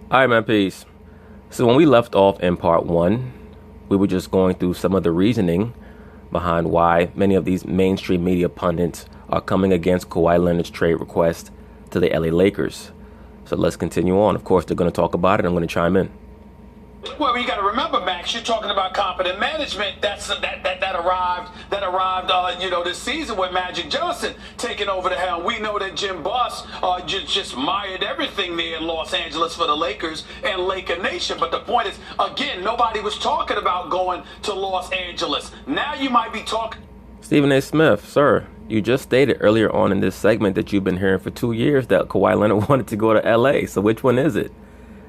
All right, man, peace. So when we left off in part one, we were just going through some of the reasoning behind why many of these mainstream media pundits are coming against Kawhi Leonard's trade request to the LA Lakers. So let's continue on. Of course, they're going to talk about it. I'm going to chime in. Well, you got to remember, Max, you're talking about competent management. That arrived, this season with Magic Johnson taking over the helm. We know that Jim Boss just mired everything there in Los Angeles for the Lakers and Laker Nation. But the point is, again, nobody was talking about going to Los Angeles. Now you might be talking. Stephen A. Smith, sir, you just stated earlier on in this segment that you've been hearing for 2 years that Kawhi Leonard wanted to go to L.A. So which one is it?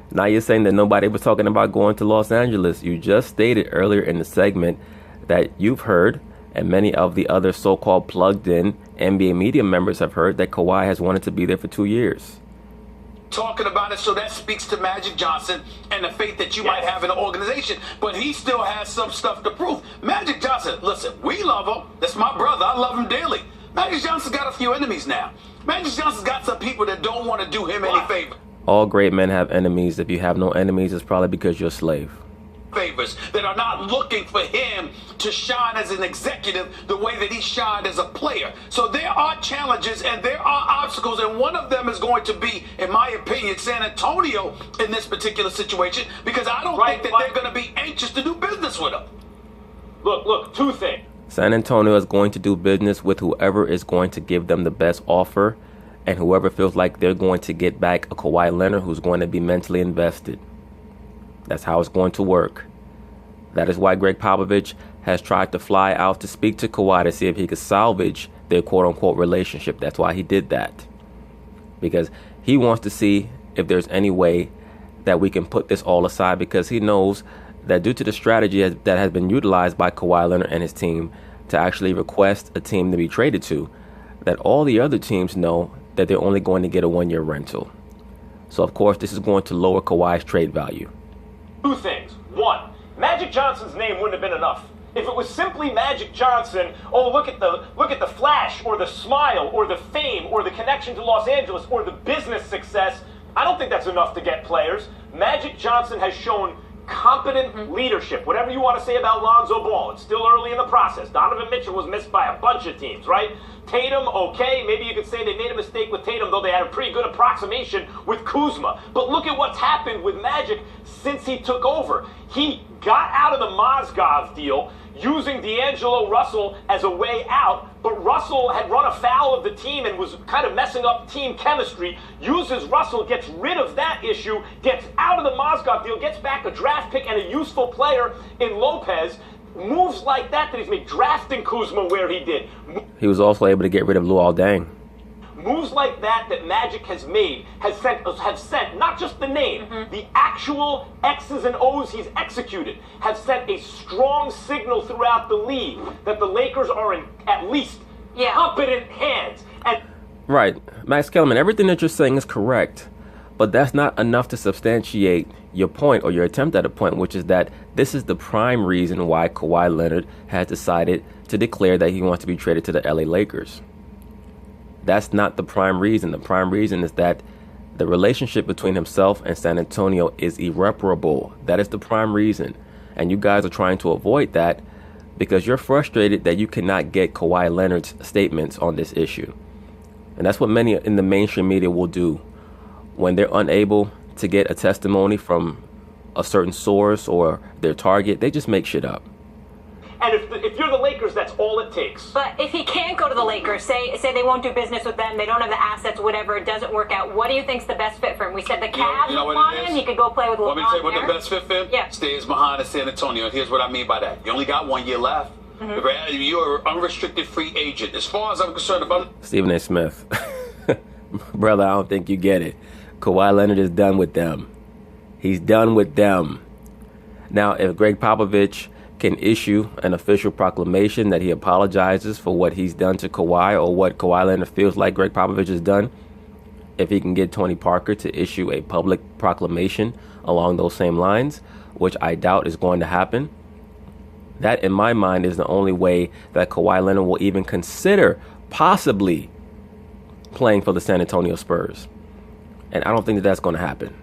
Now you're saying that nobody was talking about going to Los Angeles. You just stated earlier in the segment that you've heard, and many of the other so-called plugged-in NBA media members have heard, that Kawhi has wanted to be there for 2 years. Talking about it, so that speaks to Magic Johnson and the faith that you might have in the organization. But he still has some stuff to prove. Magic Johnson, listen, we love him. That's my brother. I love him dearly. Magic Johnson's got a few enemies now. Magic Johnson's got some people that don't want to do him any favor. All great men have enemies. If you have no enemies, it's probably because you're a slave. Favors that are not looking for him to shine as an executive the way that he shined as a player. So there are challenges and there are obstacles, and one of them is going to be, in my opinion, San Antonio in this particular situation, because I don't think that they're going to be anxious to do business with him. Look, two things. San Antonio is going to do business with whoever is going to give them the best offer, and whoever feels like they're going to get back a Kawhi Leonard who's going to be mentally invested. That's how it's going to work. That is why Greg Popovich has tried to fly out to speak to Kawhi to see if he could salvage their quote-unquote relationship. That's why he did that. Because he wants to see if there's any way that we can put this all aside, because he knows that due to the strategy that has been utilized by Kawhi Leonard and his team to actually request a team to be traded to, that all the other teams know that they're only going to get a one-year rental. So, of course, this is going to lower Kawhi's trade value. Two things. One, Magic Johnson's name wouldn't have been enough. If it was simply Magic Johnson, oh, look at the flash or the smile or the fame or the connection to Los Angeles or the business success, I don't think that's enough to get players. Magic Johnson has shown competent leadership. Whatever you want to say about Lonzo Ball, it's still early in the process. Donovan Mitchell was missed by a bunch of teams, right? Tatum, okay, maybe you could say they made a mistake with Tatum, though they had a pretty good approximation with Kuzma. But look at what's happened with Magic since he took over. He got out of the Mozgov deal using D'Angelo Russell as a way out, but Russell had run afoul of the team and was kind of messing up team chemistry, uses Russell, gets rid of that issue, gets out of the Mozgov deal, gets back a draft pick and a useful player in Lopez. Moves like that he's made, drafting Kuzma where he did. He was also able to get rid of Luol Deng. Moves like that Magic has made have sent not just the name, the actual X's and O's he's executed, have sent a strong signal throughout the league that the Lakers are in at least competent hands. And right, Max Kellerman, everything that you're saying is correct, but that's not enough to substantiate your point or your attempt at a point, which is that this is the prime reason why Kawhi Leonard has decided to declare that he wants to be traded to the LA Lakers. That's not the prime reason. The prime reason is that the relationship between himself and San Antonio is irreparable. That is the prime reason. And you guys are trying to avoid that because you're frustrated that you cannot get Kawhi Leonard's statements on this issue. And that's what many in the mainstream media will do when they're unable to get a testimony from a certain source or their target. They just make shit up. And if you're the Lakers, that's all it takes. But if he can't go to the Lakers, say they won't do business with them, they don't have the assets, whatever, it doesn't work out, what do you think's the best fit for him? We said the Cavs want him, he could go play with LeBron. Want me to tell you what the best fit for him? Yeah. Stays behind in San Antonio. And here's what I mean by that. You only got 1 year left. You're an unrestricted free agent. As far as I'm concerned about Stephen A. Smith. Brother, I don't think you get it. Kawhi Leonard is done with them. He's done with them. Now, if Greg Popovich can issue an official proclamation that he apologizes for what he's done to Kawhi or what Kawhi Leonard feels like Greg Popovich has done, if he can get Tony Parker to issue a public proclamation along those same lines, which I doubt is going to happen, that in my mind is the only way that Kawhi Leonard will even consider possibly playing for the San Antonio Spurs. And I don't think that that's going to happen.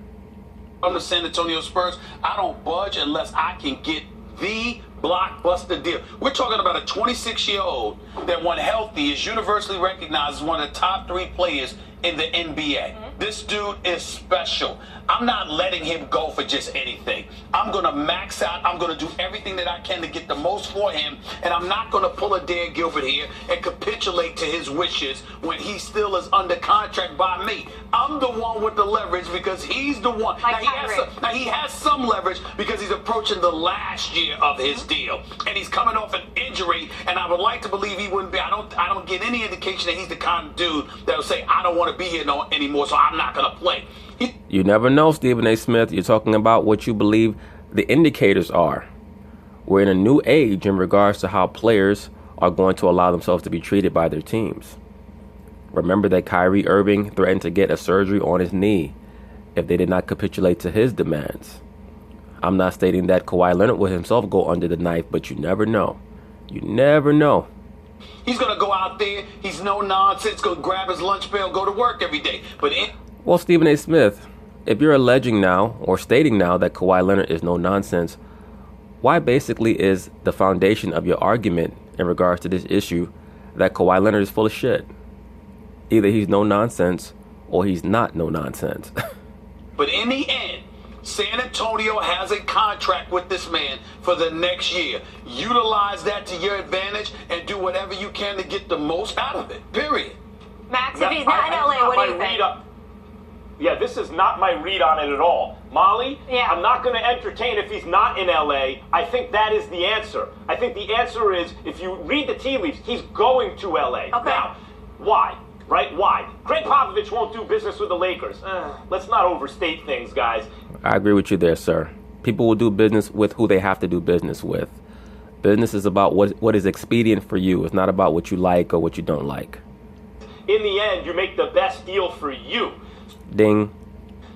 I'm the San Antonio Spurs. I don't budge unless I can get the blockbuster deal. We're talking about a 26-year-old that, when healthy, is universally recognized as one of the top 3 players in the NBA. This dude is special. I'm not letting him go for just anything. I'm going to max out. I'm going to do everything that I can to get the most for him, and I'm not going to pull a Dan Gilbert here and capitulate to his wishes when he still is under contract by me. I'm the one with the leverage because he's the one. Now he has some leverage because he's approaching the last year of his deal, and he's coming off an injury, and I would like to believe he wouldn't be. I don't get any indication that he's the kind of dude that will say, I don't want to be here anymore, so I'm not going to play. You never know, Stephen A. Smith. You're talking about what you believe the indicators are. We're in a new age in regards to how players are going to allow themselves to be treated by their teams. Remember that Kyrie Irving threatened to get a surgery on his knee if they did not capitulate to his demands. I'm not stating that Kawhi Leonard would himself go under the knife, but you never know. You never know. He's going to go out there. He's no nonsense. Go grab his lunch pail, go to work every day. Well, Stephen A. Smith, if you're alleging now or stating now that Kawhi Leonard is no nonsense, why basically is the foundation of your argument in regards to this issue that Kawhi Leonard is full of shit? Either he's no nonsense or he's not no nonsense. But in the end, San Antonio has a contract with this man for the next year. Utilize that to your advantage and do whatever you can to get the most out of it. Period. Max, if he's not in LA, what do you think? Yeah, this is not my read on it at all. Molly, yeah. I'm not going to entertain if he's not in LA. I think that is the answer. I think the answer is, if you read the tea leaves, he's going to LA. Okay. Now, why? Right? Why? Greg Popovich won't do business with the Lakers. Let's not overstate things, guys. I agree with you there, sir. People will do business with who they have to do business with. Business is about what is expedient for you. It's not about what you like or what you don't like. In the end, you make the best deal for you. Ding.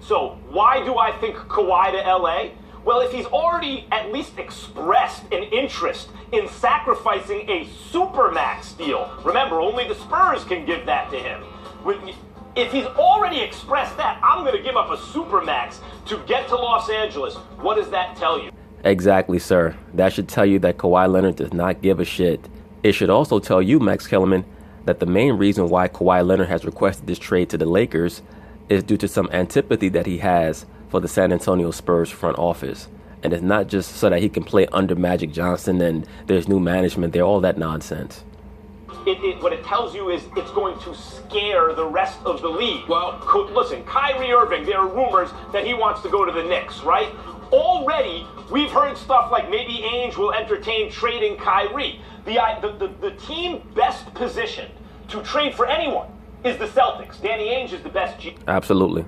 So why do I think Kawhi to LA? Well, if he's already at least expressed an interest in sacrificing a supermax deal, remember, only the Spurs can give that to him. If he's already expressed that, I'm going to give up a supermax to get to Los Angeles. What does that tell you? Exactly, sir. That should tell you that Kawhi Leonard does not give a shit. It should also tell you, Max Kellerman, that the main reason why Kawhi Leonard has requested this trade to the Lakers is due to some antipathy that he has for the San Antonio Spurs front office. And it's not just so that he can play under Magic Johnson and there's new management there, all that nonsense. What it tells you is it's going to scare the rest of the league. Well, listen, Kyrie Irving, there are rumors that he wants to go to the Knicks, right? Already, we've heard stuff like maybe Ainge will entertain trading Kyrie. The team best positioned to trade for anyone is the Celtics. Danny Ainge is the best GM. Absolutely.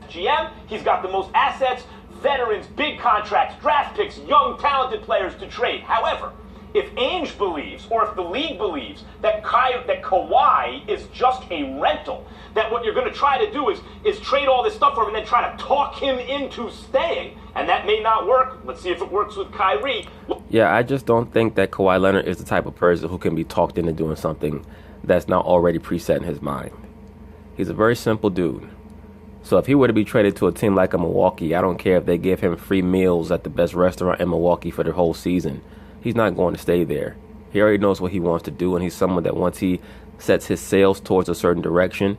He's got the most assets, veterans, big contracts, draft picks, young, talented players to trade. However, if Ainge believes, or if the league believes, that Kawhi is just a rental, that what you're going to try to do is trade all this stuff for him and then try to talk him into staying, and that may not work. Let's see if it works with Kyrie. Yeah, I just don't think that Kawhi Leonard is the type of person who can be talked into doing something that's not already preset in his mind. He's a very simple dude. So if he were to be traded to a team like a Milwaukee, I don't care if they give him free meals at the best restaurant in Milwaukee for the whole season. He's not going to stay there. He already knows what he wants to do, and he's someone that once he sets his sails towards a certain direction,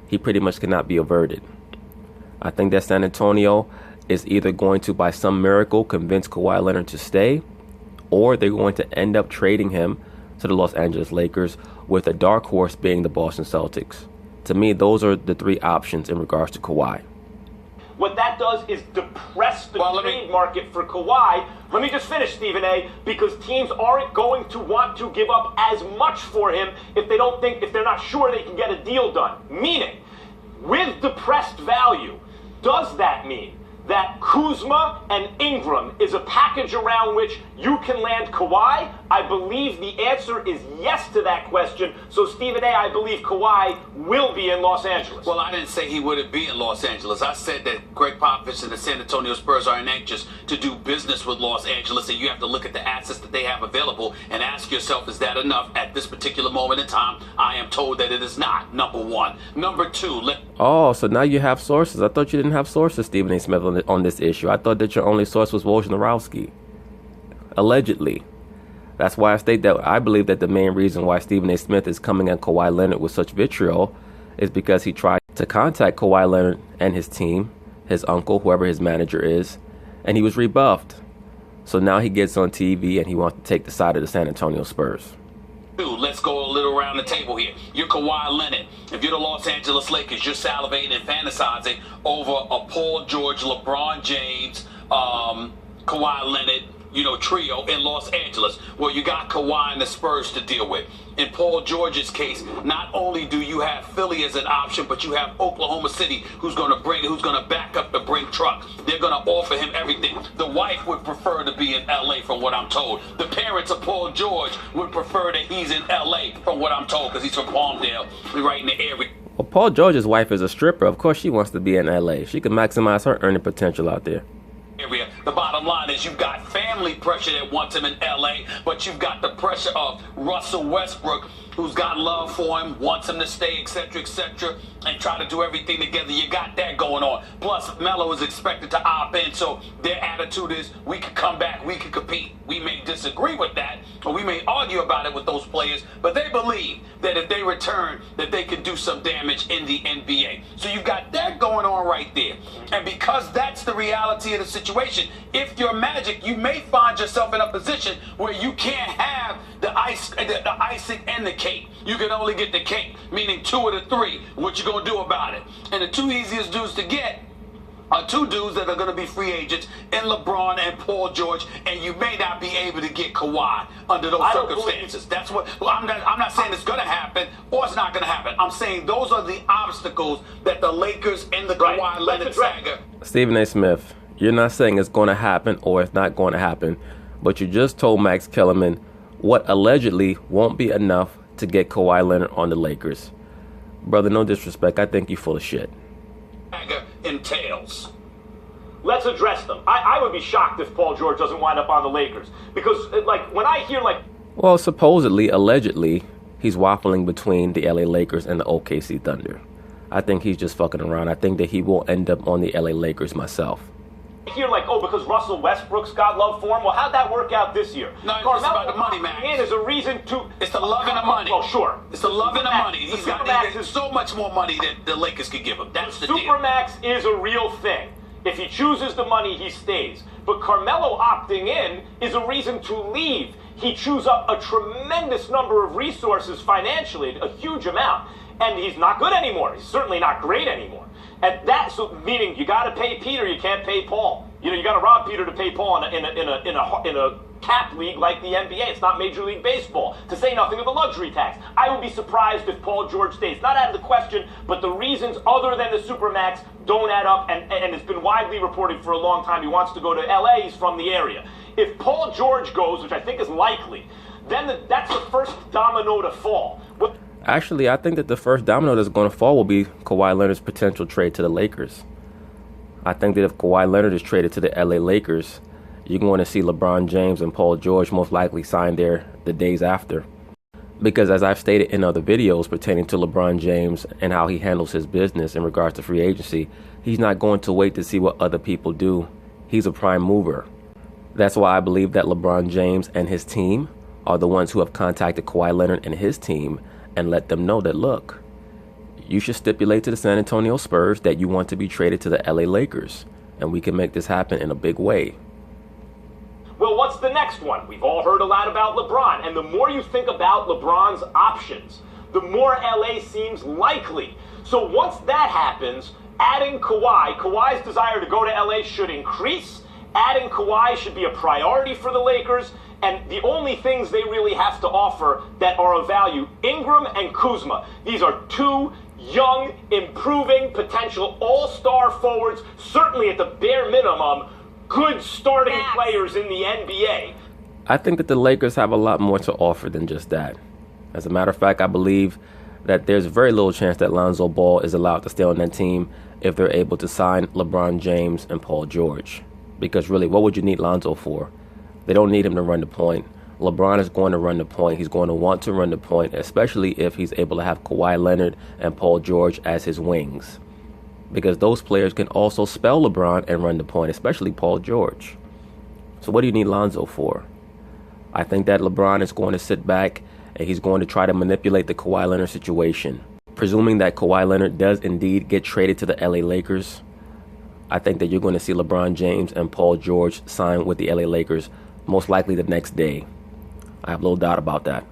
he pretty much cannot be averted. I think that San Antonio is either going to, by some miracle, convince Kawhi Leonard to stay, or they're going to end up trading him to the Los Angeles Lakers, with a dark horse being the Boston Celtics. To me, those are the three options in regards to Kawhi. What that does is depress the trade market for Kawhi. Let me just finish, Stephen A., because teams aren't going to want to give up as much for him if they're not sure they can get a deal done. Meaning, with depressed value, does that mean that Kuzma and Ingram is a package around which you can land Kawhi? I believe the answer is yes to that question. So, Stephen A., I believe Kawhi will be in Los Angeles. Well, I didn't say he wouldn't be in Los Angeles. I said that Greg Popovich and the San Antonio Spurs are anxious to do business with Los Angeles, and you have to look at the assets that they have available and ask yourself, is that enough at this particular moment in time? I am told that it is not, number one. Number two, Oh, so now you have sources. I thought you didn't have sources, Stephen A. Smith, on on this issue. I thought that your only source was Wojnarowski. Allegedly. That's why I state that I believe that the main reason why Stephen A. Smith is coming at Kawhi Leonard with such vitriol is because he tried to contact Kawhi Leonard and his team, his uncle, whoever his manager is, and he was rebuffed. So now he gets on TV and he wants to take the side of the San Antonio Spurs. Let's go a little around the table here. You're Kawhi Leonard. If you're the Los Angeles Lakers, you're salivating and fantasizing over a Paul George, LeBron James, Kawhi Leonard, trio in Los Angeles. Well, you got Kawhi and the Spurs to deal with. In Paul George's case, not only do you have Philly as an option, but you have Oklahoma City who's going to back up the Brink truck. They're going to offer him everything. The wife would prefer to be in LA from what I'm told. The parents of Paul George would prefer that he's in LA from what I'm told because he's from Palmdale, right in the area. Well, Paul George's wife is a stripper. Of course she wants to be in LA. She can maximize her earning potential out there. The bottom line is you've got family pressure that wants him in LA, but you've got the pressure of Russell Westbrook, who's got love for him, wants him to stay, etc., and try to do everything together. You got that going on. Plus, Melo is expected to opt in, so their attitude is we can come back, we can compete. We may disagree with that, or we may argue about it with those players, but they believe that if they return, that they can do some damage in the NBA. So you've got that going on right there. And because that's the reality of the situation, if you're Magic, you may find yourself in a position where you can't have the icing and the cake. You can only get the cake, meaning 2 of the 3. What you gonna do about it? And the 2 easiest dudes to get are 2 dudes that are going to be free agents in LeBron and Paul George, and you may not be able to get Kawhi under those circumstances. That's what I'm not saying it's going to happen or it's not going to happen. I'm saying those are the obstacles that the Lakers and the Kawhi Leonard saga. Stephen A. Smith, you're not saying it's going to happen or it's not going to happen, but you just told Max Kellerman what allegedly won't be enough to get Kawhi Leonard on the Lakers. Brother, no disrespect, I think you're full of shit. Entails. Let's address them. I would be shocked if Paul George doesn't wind up on the Lakers. Because, when I hear, Well, supposedly, allegedly, he's waffling between the LA Lakers and the OKC Thunder. I think he's just fucking around. I think that he will end up on the LA Lakers myself. I hear, because Russell Westbrook's got love for him. Well, how'd that work out this year? No, it's about the money, man. And there's a reason to... It's the love and the money. Oh, sure. It's the love and the money. He's got so much more money that the Lakers could give him. That's the deal. Supermax is a real thing. If he chooses the money, he stays. But Carmelo opting in is a reason to leave. He chews up a tremendous number of resources financially, a huge amount. And he's not good anymore. He's certainly not great anymore. And that's meaning you got to pay Peter, you can't pay Paul. You got to rob Peter to pay Paul in a cap league like the NBA. It's not Major League Baseball. To say nothing of the luxury tax. I would be surprised if Paul George stays. Not out of the question, but the reasons other than the Supermax don't add up. And it's been widely reported for a long time. He wants to go to LA. He's from the area. If Paul George goes, which I think is likely, then that's the first domino to fall. Actually, I think that the first domino that's going to fall will be Kawhi Leonard's potential trade to the Lakers. I think that if Kawhi Leonard is traded to the LA Lakers, you're going to see LeBron James and Paul George most likely sign there the days after. Because as I've stated in other videos pertaining to LeBron James and how he handles his business in regards to free agency, he's not going to wait to see what other people do. He's a prime mover. That's why I believe that LeBron James and his team are the ones who have contacted Kawhi Leonard and his team and let them know that, look, you should stipulate to the San Antonio Spurs that you want to be traded to the LA Lakers, and we can make this happen in a big way. Well, what's the next one? We've all heard a lot about LeBron, and the more you think about LeBron's options, the more LA seems likely. So once that happens, adding Kawhi's desire to go to LA should increase. Adding Kawhi should be a priority for the Lakers. And the only things they really have to offer that are of value, Ingram and Kuzma. These are 2 young, improving, potential all-star forwards, certainly at the bare minimum, good starting players in the NBA. I think that the Lakers have a lot more to offer than just that. As a matter of fact, I believe that there's very little chance that Lonzo Ball is allowed to stay on that team if they're able to sign LeBron James and Paul George. Because really, what would you need Lonzo for? They don't need him to run the point. LeBron is going to run the point. He's going to want to run the point, especially if he's able to have Kawhi Leonard and Paul George as his wings. because those players can also spell LeBron and run the point, especially Paul George. So what do you need Lonzo for? I think that LeBron is going to sit back and he's going to try to manipulate the Kawhi Leonard situation. Presuming that Kawhi Leonard does indeed get traded to the LA Lakers, I think that you're going to see LeBron James and Paul George sign with the LA Lakers most likely the next day. I have little doubt about that.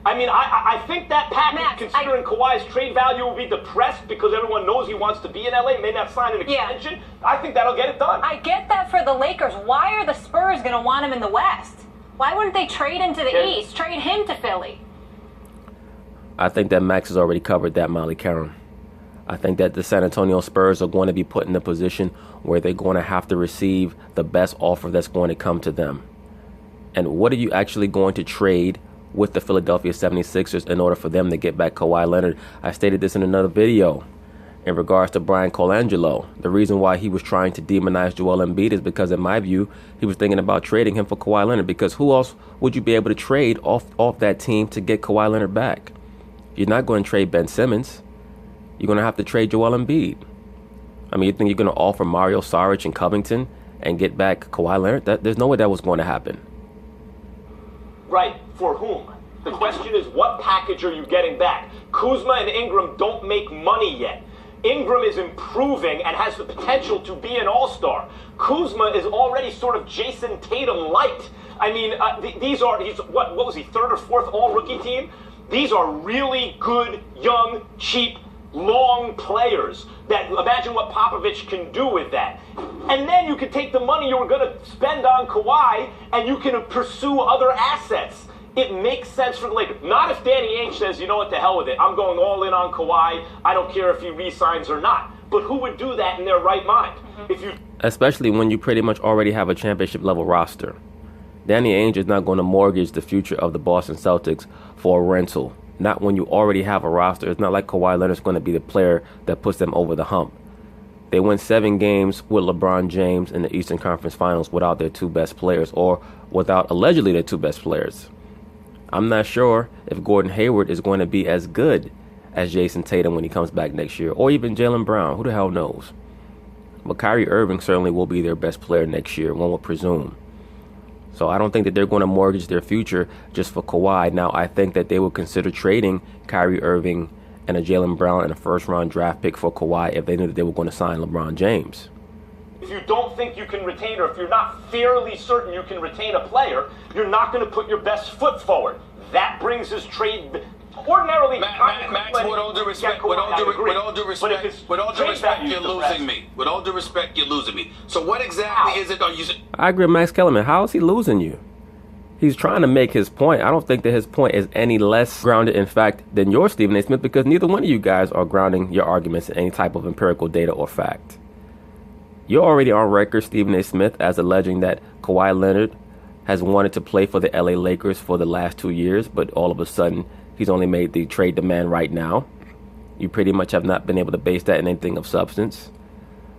I mean, I think that package, considering Kawhi's trade value, will be depressed because everyone knows he wants to be in LA, may not sign an extension. Yeah. I think that'll get it done. I get that for the Lakers. Why are the Spurs going to want him in the West? Why wouldn't they trade him to the East? Trade him to Philly? I think that Max has already covered that, Molly Karen. I think that the San Antonio Spurs are going to be put in a position where they're going to have to receive the best offer that's going to come to them. And what are you actually going to trade with the Philadelphia 76ers in order for them to get back Kawhi Leonard? I stated this in another video in regards to Brian Colangelo. The reason why he was trying to demonize Joel Embiid is because, in my view, he was thinking about trading him for Kawhi Leonard, because who else would you be able to trade off that team to get Kawhi Leonard back? You're not going to trade Ben Simmons. You're going to have to trade Joel Embiid. I mean, you think you're going to offer Mario Saric and Covington and get back Kawhi Leonard? There's no way that was going to happen. Right. For whom? The question is, what package are you getting back? Kuzma and Ingram don't make money yet. Ingram is improving and has the potential to be an all-star. Kuzma is already sort of Jason Tatum light. I mean, he's what was he, third or fourth all-rookie team? These are really good, young, cheap, long players that, imagine what Popovich can do with that. And then you can take the money you were going to spend on Kawhi and you can pursue other assets. It makes sense for the Lakers. Not if Danny Ainge says, you know what, the hell with it. I'm going all in on Kawhi. I don't care if he re-signs or not. But who would do that in their right mind? Especially when you pretty much already have a championship level roster. Danny Ainge is not going to mortgage the future of the Boston Celtics for a rental. Not when you already have a roster. It's not like Kawhi Leonard's going to be the player that puts them over the hump. They win 7 games with LeBron James in the Eastern Conference Finals without their 2 best players, or without allegedly their 2 best players. I'm not sure if Gordon Hayward is going to be as good as Jason Tatum when he comes back next year, or even Jaylen Brown. Who the hell knows? But Kyrie Irving certainly will be their best player next year, one would presume. So I don't think that they're going to mortgage their future just for Kawhi. Now, I think that they will consider trading Kyrie Irving and a Jaylen Brown and a first-round draft pick for Kawhi if they knew that they were going to sign LeBron James. If you don't think you can retain, or if you're not fairly certain you can retain a player, you're not going to put your best foot forward. That brings his trade. Ordinarily, Max, with all due respect, you're losing me. With all due respect, you're losing me. So what exactly is it? Are you? I agree with Max Kellerman. How is he losing you? He's trying to make his point. I don't think that his point is any less grounded in fact than yours, Stephen A. Smith, because neither one of you guys are grounding your arguments in any type of empirical data or fact. You're already on record, Stephen A. Smith, as alleging that Kawhi Leonard has wanted to play for the LA Lakers for the last 2 years, but all of a sudden he's only made the trade demand right now. You pretty much have not been able to base that in anything of substance.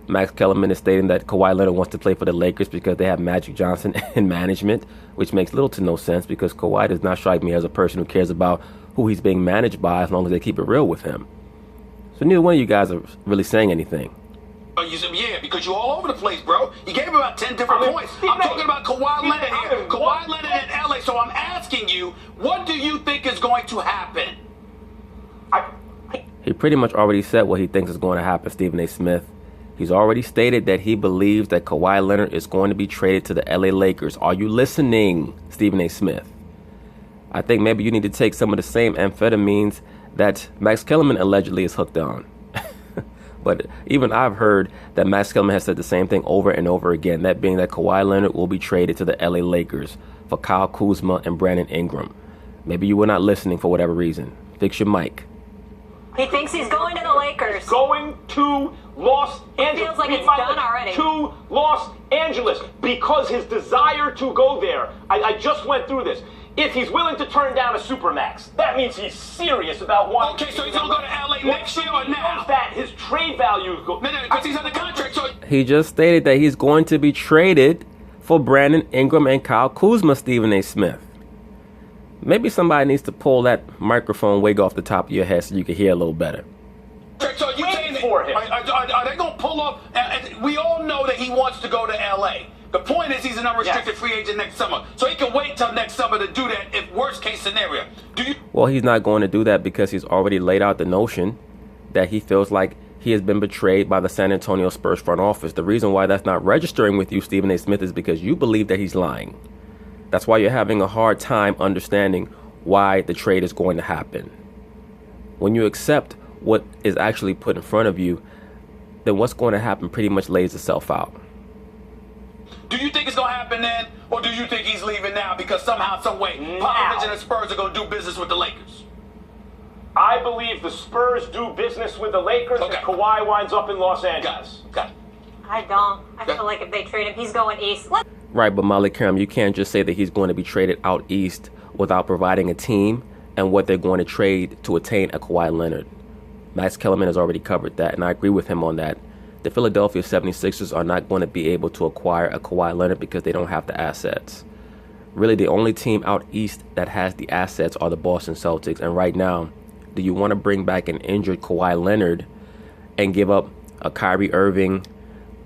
Max Kellerman is stating that Kawhi Leonard wants to play for the Lakers because they have Magic Johnson in management, which makes little to no sense because Kawhi does not strike me as a person who cares about who he's being managed by as long as they keep it real with him. So neither one of you guys are really saying anything. Yeah, because you're all over the place, bro. You gave me about 10 different points. I'm talking about Kawhi Leonard here. Kawhi Leonard in LA. So I'm asking you, what do you think is going to happen? He pretty much already said what he thinks is going to happen, Stephen A. Smith. He's already stated that he believes that Kawhi Leonard is going to be traded to the LA Lakers. Are you listening, Stephen A. Smith? I think maybe you need to take some of the same amphetamines that Max Kellerman allegedly is hooked on. But even I've heard that Max Kellerman has said the same thing over and over again, that being that Kawhi Leonard will be traded to the LA Lakers for Kyle Kuzma and Brandon Ingram. Maybe you were not listening for whatever reason. Fix your mic. He thinks he's going to the Lakers. Going to Los Angeles. Feels like it's done already. To Los Angeles because his desire to go there. I just went through this. If he's willing to turn down a Supermax, that means he's serious about wanting. Okay, so he's going to go to LA next year or now? That his trade value is going. No, because he's under contract. So he just stated that he's going to be traded for Brandon Ingram and Kyle Kuzma, Stephen A. Smith. Maybe somebody needs to pull that microphone wig off the top of your head so you can hear a little better. So you saying for him. pull off. We all know that he wants to go to LA. The point is he's an unrestricted free agent next summer. So he can wait till next summer to do that if worst case scenario. Well, he's not going to do that because he's already laid out the notion that he feels like he has been betrayed by the San Antonio Spurs front office. The reason why that's not registering with you, Stephen A. Smith, is because you believe that he's lying. That's why you're having a hard time understanding why the trade is going to happen. When you accept what is actually put in front of you, then what's going to happen pretty much lays itself out. Do you think it's going to happen then? Or do you think he's leaving now because somehow, some way, Popovich and the Spurs are going to do business with the Lakers? I believe the Spurs do business with the Lakers and Kawhi winds up in Los Angeles. Got it. I don't. I feel like if they trade him, he's going east. Right, but Malik Karam, you can't just say that he's going to be traded out east without providing a team and what they're going to trade to attain a Kawhi Leonard. Max Kellerman has already covered that, and I agree with him on that. The Philadelphia 76ers are not going to be able to acquire a Kawhi Leonard because they don't have the assets. Really, the only team out east that has the assets are the Boston Celtics, and right now, do you want to bring back an injured Kawhi Leonard and give up a Kyrie Irving,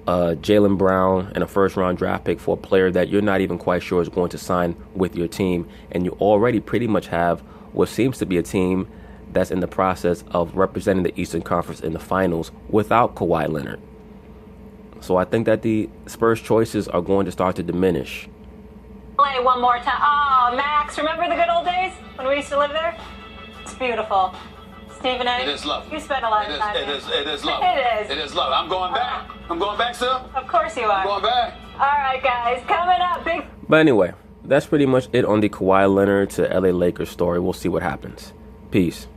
Jaylen Brown, and a first-round draft pick for a player that you're not even quite sure is going to sign with your team, and you already pretty much have what seems to be a team that's in the process of representing the Eastern Conference in the finals without Kawhi Leonard? So I think that the Spurs' choices are going to start to diminish. Play one more time. Oh, Max, remember the good old days when we used to live there? It's beautiful. Stephen A., it is lovely. You spent a lot of time there. It is lovely. It is lovely. I'm going back. I'm going back, sir. Of course you are. I'm going back. All right, guys. Coming up, big... But anyway, that's pretty much it on the Kawhi Leonard to LA Lakers story. We'll see what happens. Peace.